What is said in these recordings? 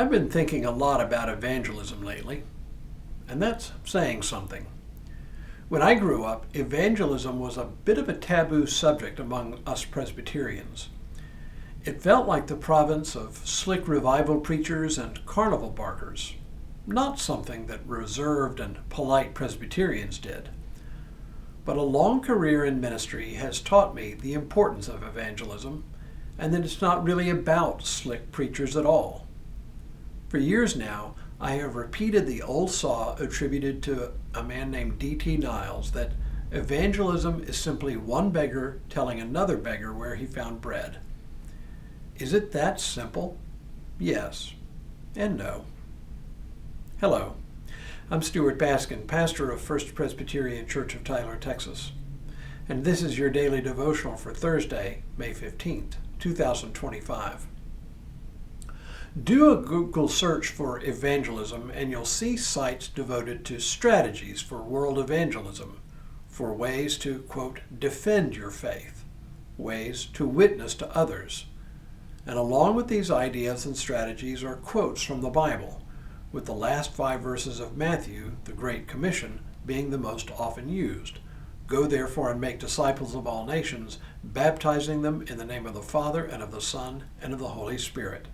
I've been thinking a lot about evangelism lately, and that's saying something. When I grew up, evangelism was a bit of a taboo subject among us Presbyterians. It felt like the province of slick revival preachers and carnival barkers, not something that reserved and polite Presbyterians did. But a long career in ministry has taught me the importance of evangelism, and that it's not really about slick preachers at all. For years now, I have repeated the old saw attributed to a man named D.T. Niles that evangelism is simply one beggar telling another beggar where he found bread. Is it that simple? Yes and no. Hello, I'm Stuart Baskin, pastor of First Presbyterian Church of Tyler, Texas, and this is your daily devotional for Thursday, May 15th, 2025. Do a Google search for evangelism and you'll see sites devoted to strategies for world evangelism, for ways to, quote, defend your faith, ways to witness to others. And along with these ideas and strategies are quotes from the Bible, with the last 5 verses of Matthew, the Great Commission, being the most often used. Go therefore and make disciples of all nations, baptizing them in the name of the Father and of the Son and of the Holy Spirit.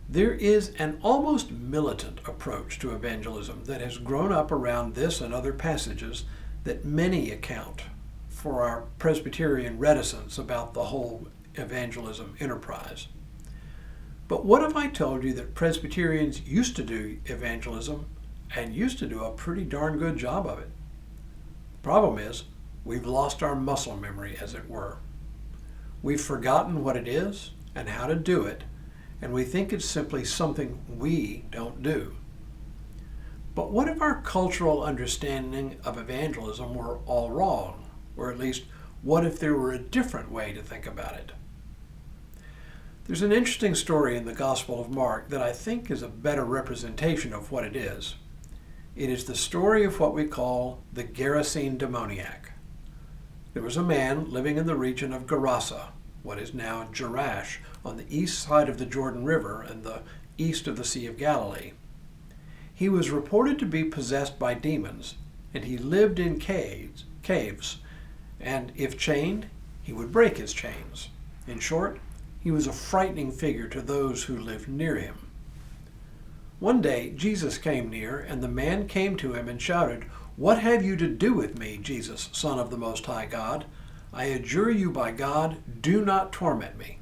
There is an almost militant approach to evangelism that has grown up around this and other passages that many account for our Presbyterian reticence about the whole evangelism enterprise. But what if I told you that Presbyterians used to do evangelism and used to do a pretty darn good job of it? The problem is, we've lost our muscle memory, as it were. We've forgotten what it is and how to do it, and we think it's simply something we don't do. But what if our cultural understanding of evangelism were all wrong? Or at least, what if there were a different way to think about it? There's an interesting story in the Gospel of Mark that I think is a better representation of what it is. It is the story of what we call the Gerasene demoniac. There was a man living in the region of Gerasa, what is now Jerash, on the east side of the Jordan River and the east of the Sea of Galilee. He was reported to be possessed by demons, and he lived in caves, and if chained, he would break his chains. In short, he was a frightening figure to those who lived near him. One day, Jesus came near, and the man came to him and shouted, "What have you to do with me, Jesus, Son of the Most High God? I adjure you by God, do not torment me."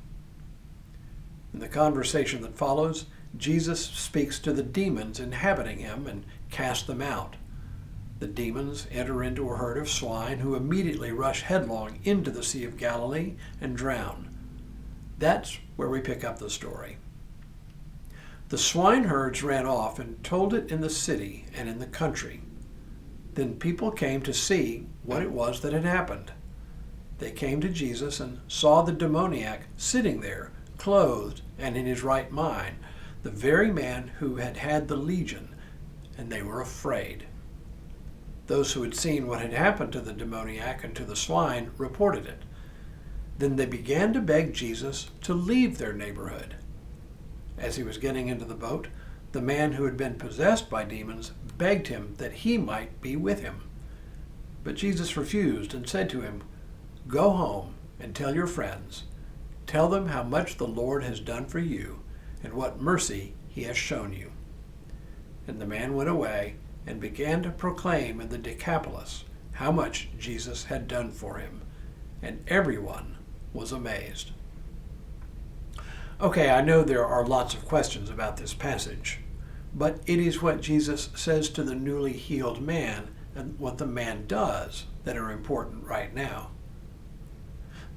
In the conversation that follows, Jesus speaks to the demons inhabiting him and casts them out. The demons enter into a herd of swine who immediately rush headlong into the Sea of Galilee and drown. That's where we pick up the story. The swineherds ran off and told it in the city and in the country. Then people came to see what it was that had happened. They came to Jesus and saw the demoniac sitting there, clothed and in his right mind, the very man who had had the legion, and they were afraid. Those who had seen what had happened to the demoniac and to the swine reported it. Then they began to beg Jesus to leave their neighborhood. As he was getting into the boat, the man who had been possessed by demons begged him that he might be with him. But Jesus refused and said to him, "Go home and tell your friends. Tell them how much the Lord has done for you and what mercy he has shown you." And the man went away and began to proclaim in the Decapolis how much Jesus had done for him, and everyone was amazed. Okay, I know there are lots of questions about this passage, but it is what Jesus says to the newly healed man and what the man does that are important right now.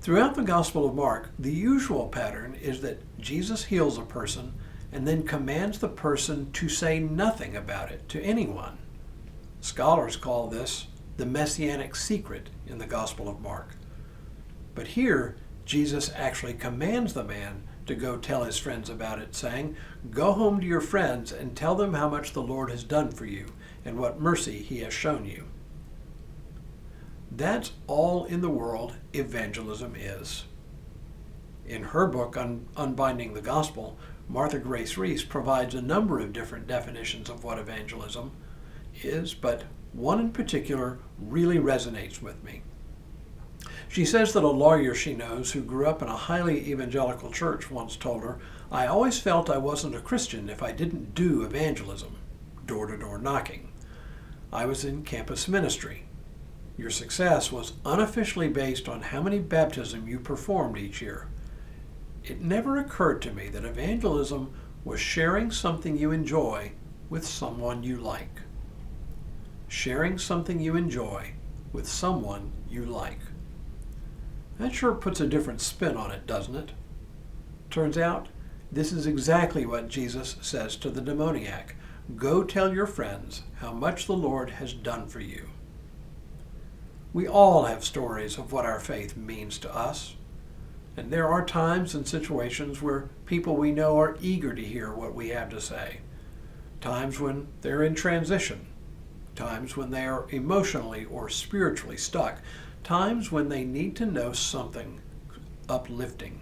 Throughout the Gospel of Mark, the usual pattern is that Jesus heals a person and then commands the person to say nothing about it to anyone. Scholars call this the messianic secret in the Gospel of Mark. But here, Jesus actually commands the man to go tell his friends about it, saying, "Go home to your friends and tell them how much the Lord has done for you and what mercy he has shown you." That's all in the world evangelism is. In her book, Unbinding the Gospel, Martha Grace Reese provides a number of different definitions of what evangelism is, but one in particular really resonates with me. She says that a lawyer she knows who grew up in a highly evangelical church once told her, "I always felt I wasn't a Christian if I didn't do evangelism, door-to-door knocking. I was in campus ministry. Your success was unofficially based on how many baptisms you performed each year. It never occurred to me that evangelism was sharing something you enjoy with someone you like." Sharing something you enjoy with someone you like. That sure puts a different spin on it, doesn't it? Turns out, this is exactly what Jesus says to the demoniac. Go tell your friends how much the Lord has done for you. We all have stories of what our faith means to us. And there are times and situations where people we know are eager to hear what we have to say. Times when they're in transition. Times when they are emotionally or spiritually stuck. Times when they need to know something uplifting.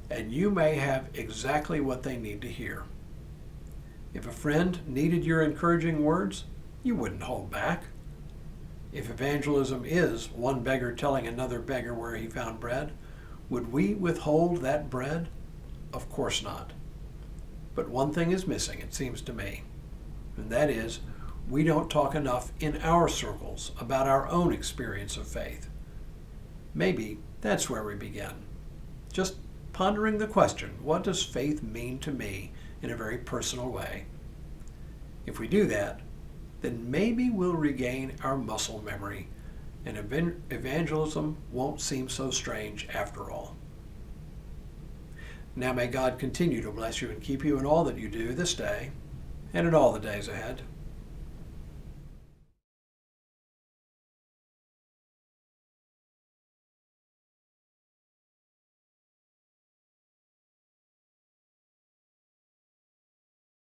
And you may have exactly what they need to hear. If a friend needed your encouraging words, you wouldn't hold back. If evangelism is one beggar telling another beggar where he found bread, would we withhold that bread? Of course not. But one thing is missing, it seems to me, and that is we don't talk enough in our circles about our own experience of faith. Maybe that's where we begin. Just pondering the question, what does faith mean to me in a very personal way? If we do that, then maybe we'll regain our muscle memory and evangelism won't seem so strange after all. Now may God continue to bless you and keep you in all that you do this day and in all the days ahead.